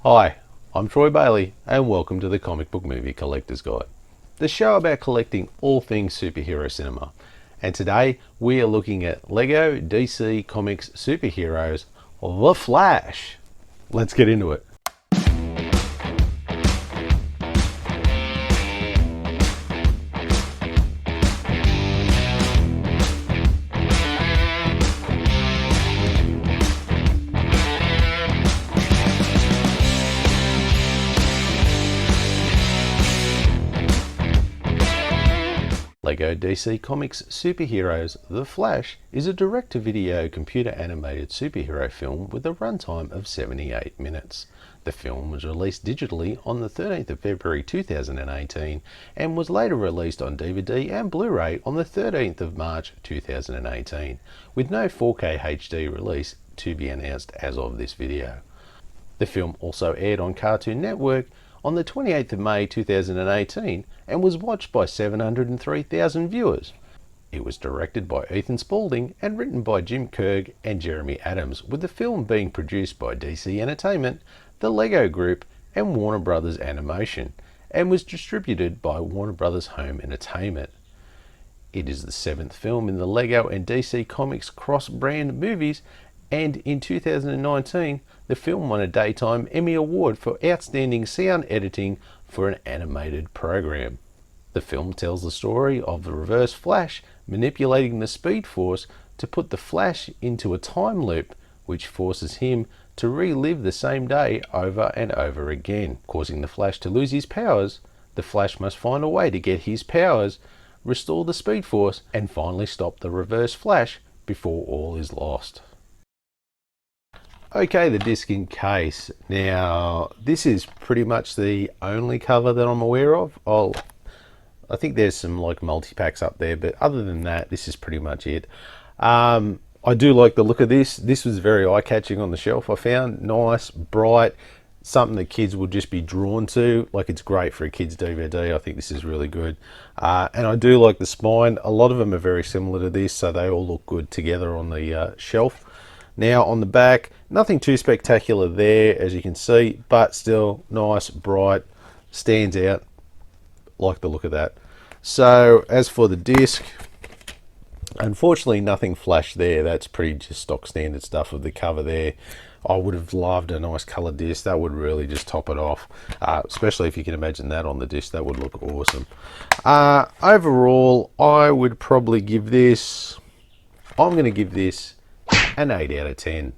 Hi, I'm Troy Bailey and welcome to the Comic Book Movie Collector's Guide, the show about collecting all things superhero cinema. And today we are looking at Lego DC Comics Superheroes The Flash. Let's get into it. Lego DC Comics Superheroes The Flash is a direct-to-video computer-animated superhero film with a runtime of 78 minutes. The film was released digitally on the 13th of February 2018 and was later released on DVD and Blu-ray on the 13th of March 2018, with no 4K HD release to be announced as of this video. The film also aired on Cartoon Network on the 28th of May 2018 and was watched by 703,000 viewers. It was directed by Ethan Spaulding and written by Jim Krieg and Jeremy Adams, with the film being produced by DC Entertainment, the Lego Group and Warner Brothers Animation, and was distributed by Warner Brothers Home Entertainment. It is the 7th film in the Lego and DC Comics cross-brand movies, and in 2019 the film won a Daytime Emmy Award for Outstanding Sound Editing for an Animated Program. The film tells the story of the Reverse Flash manipulating the Speed Force to put the Flash into a time loop, which forces him to relive the same day over and over again, causing the Flash to lose his powers. The Flash must find a way to get his powers, restore the Speed Force, and finally stop the Reverse Flash before all is lost. Okay, the disc in case. Now, this is pretty much the only cover that I'm aware of. I think there's some like multi-packs up there, but other than that, this is pretty much it. I do like the look of this. This was very eye-catching on the shelf, I found. Nice, bright, something that kids would just be drawn to. Like, it's great for a kid's DVD. I think this is really good. And I do like the spine. A lot of them are very similar to this, so they all look good together on the shelf. Now on the back, nothing too spectacular there, as you can see, but still nice, bright, stands out. Like the look of that. So as for the disc, unfortunately nothing flash there. That's pretty just stock standard stuff of the cover there. I would have loved a nice colored disc. That would really just top it off, especially if you can imagine that on the disc. That would look awesome. Overall, I would probably give this, I'm going to give this an 8 out of 10.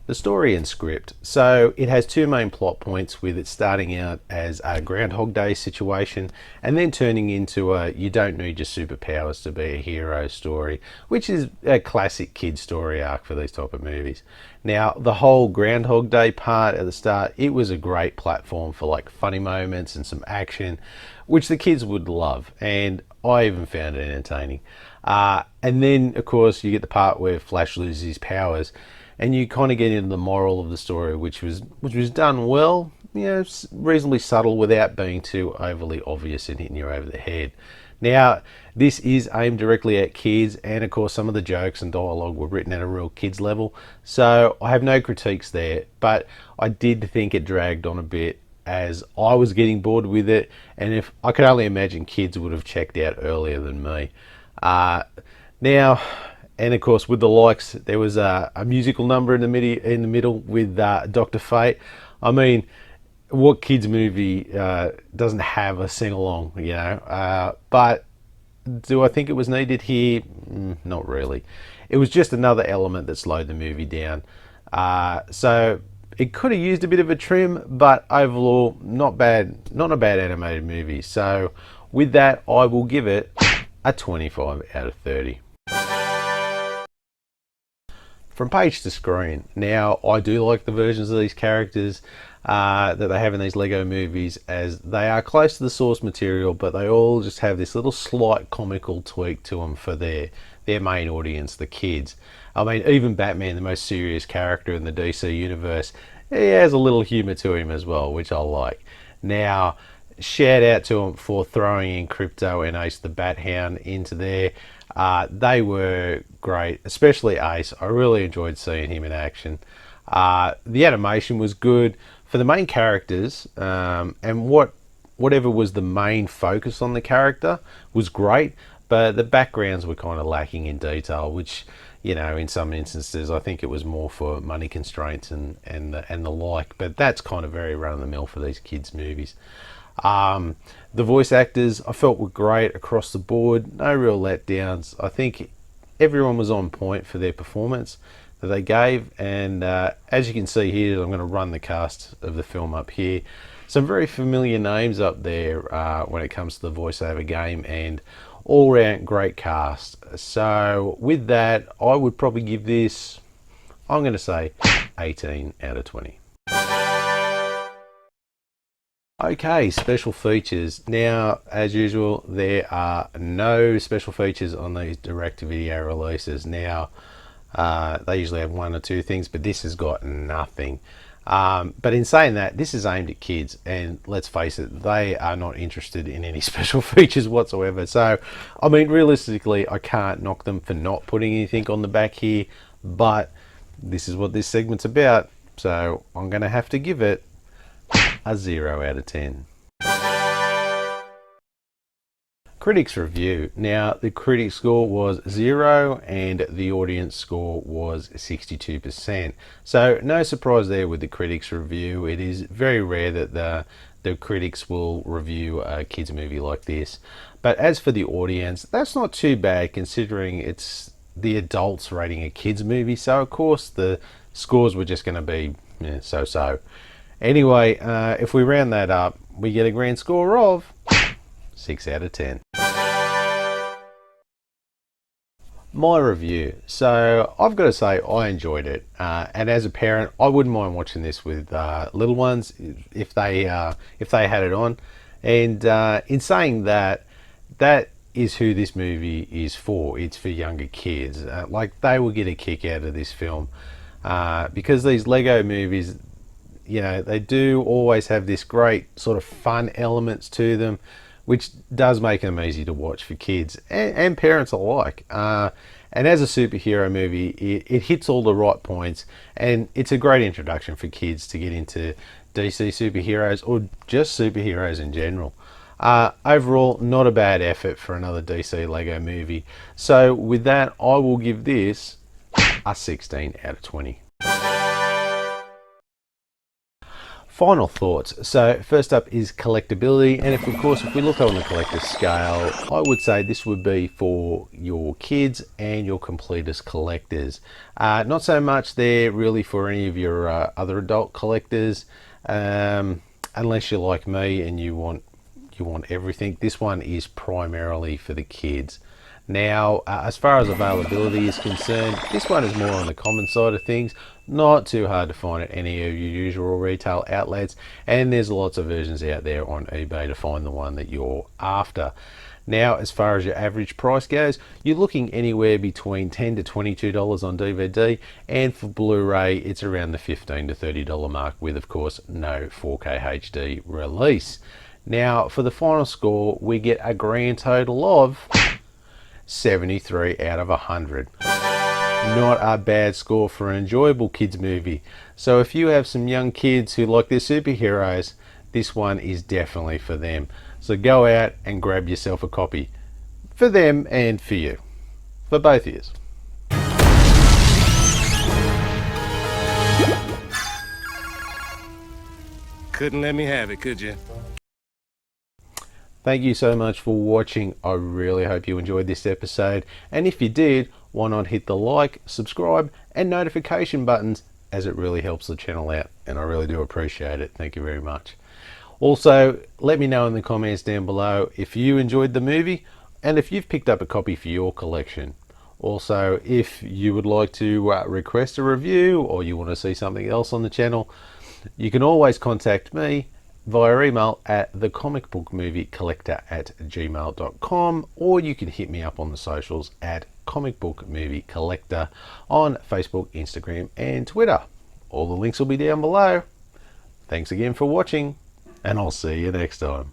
The story and script. So it has two main plot points, with it starting out as a Groundhog Day situation and then turning into a you don't need your superpowers to be a hero story, which is a classic kid story arc for these type of movies. Now, the whole Groundhog Day part at the start, it was a great platform for like funny moments and some action, which the kids would love, and I even found it entertaining. And then, of course, you get the part where Flash loses his powers, and you kind of get into the moral of the story, which was done well, you know, reasonably subtle without being too overly obvious and hitting you over the head. Now, this is aimed directly at kids, and of course some of the jokes and dialogue were written at a real kids level, so I have no critiques there, but I did think it dragged on a bit as I was getting bored with it, and if I could only imagine kids would have checked out earlier than me. Now, and of course with the likes, there was a musical number in the middle with Dr. Fate. I mean, what kids movie doesn't have a sing-along, you know? But do I think it was needed here? Not really. It was just another element that slowed the movie down. So it could have used a bit of a trim, but overall, not bad. Not a bad animated movie. So with that, I will give it a 25 out of 30. From page to screen. Now, I do like the versions of these characters that they have in these Lego movies, as they are close to the source material, but they all just have this little slight comical tweak to them for their main audience, the kids. I mean, even Batman, the most serious character in the DC universe, he has a little humor to him as well, which I like. Now, shout out to him for throwing in Crypto and Ace the Bat Hound into there. They were great, especially Ace. I really enjoyed seeing him in action. The animation was good for the main characters, and whatever was the main focus on the character was great, but the backgrounds were kind of lacking in detail, which, you know, in some instances I think it was more for money constraints and the like, but that's kind of very run of the mill for these kids movies. The voice actors I felt were great across the board, no real letdowns. I think everyone was on point for their performance that they gave, and as you can see here, I'm going to run the cast of the film up here. Some very familiar names up there when it comes to the voiceover game, and all round great cast. So with that, I would probably give this, I'm going to say 18 out of 20. Okay, special features. Now, as usual, there are no special features on these direct-to-video releases. Now, they usually have one or two things, but this has got nothing. But in saying that, this is aimed at kids, and let's face it, they are not interested in any special features whatsoever. So, I mean, realistically, I can't knock them for not putting anything on the back here, but this is what this segment's about, so I'm going to have to give it a 0 out of 10. Critics review. Now, the critic score was 0 and the audience score was 62%. So no surprise there with the critics review. It is very rare that the critics will review a kids movie like this. But as for the audience, that's not too bad considering it's the adults rating a kids movie. So of course the scores were just going to be so-so. Anyway, if we round that up, we get a grand score of 6 out of 10. My review. So I've got to say I enjoyed it, and as a parent, I wouldn't mind watching this with little ones if they had it on. And in saying that, that is who this movie is for. It's for younger kids. Like, they will get a kick out of this film because these Lego movies, you know, they do always have this great sort of fun elements to them, which does make them easy to watch for kids and parents alike. And as a superhero movie, it hits all the right points, and it's a great introduction for kids to get into DC superheroes or just superheroes in general. Overall, not a bad effort for another DC Lego movie. So with that, I will give this a 16 out of 20. Final thoughts. So first up is collectability, and of course if we look on the collector scale, I would say this would be for your kids and your completist collectors. Not so much there really for any of your other adult collectors, unless you're like me and you want everything. This one is primarily for the kids. Now, as far as availability is concerned, this one is more on the common side of things. Not too hard to find at any of your usual retail outlets, and there's lots of versions out there on eBay to find the one that you're after. Now, as far as your average price goes, you're looking anywhere between $10 to $22 on DVD, and for Blu-ray it's around the $15 to $30 mark, with of course no 4K HD release. Now, for the final score, we get a grand total of 73 out of 100. Not a bad score for an enjoyable kids movie. So if you have some young kids who like their superheroes, this one is definitely for them. So go out and grab yourself a copy. For them and for you. For both of you. Couldn't let me have it, could you? Thank you so much for watching. I really hope you enjoyed this episode, and if you did, why not hit the like, subscribe and notification buttons, as it really helps the channel out, and I really do appreciate it. Thank you very much. Also, let me know in the comments down below if you enjoyed the movie and if you've picked up a copy for your collection. Also, if you would like to request a review or you want to see something else on the channel, you can always contact me via email at thecomicbookmoviecollector@gmail.com, or you can hit me up on the socials at comicbookmoviecollector on Facebook, Instagram and Twitter. All the links will be down below. Thanks again for watching, and I'll see you next time.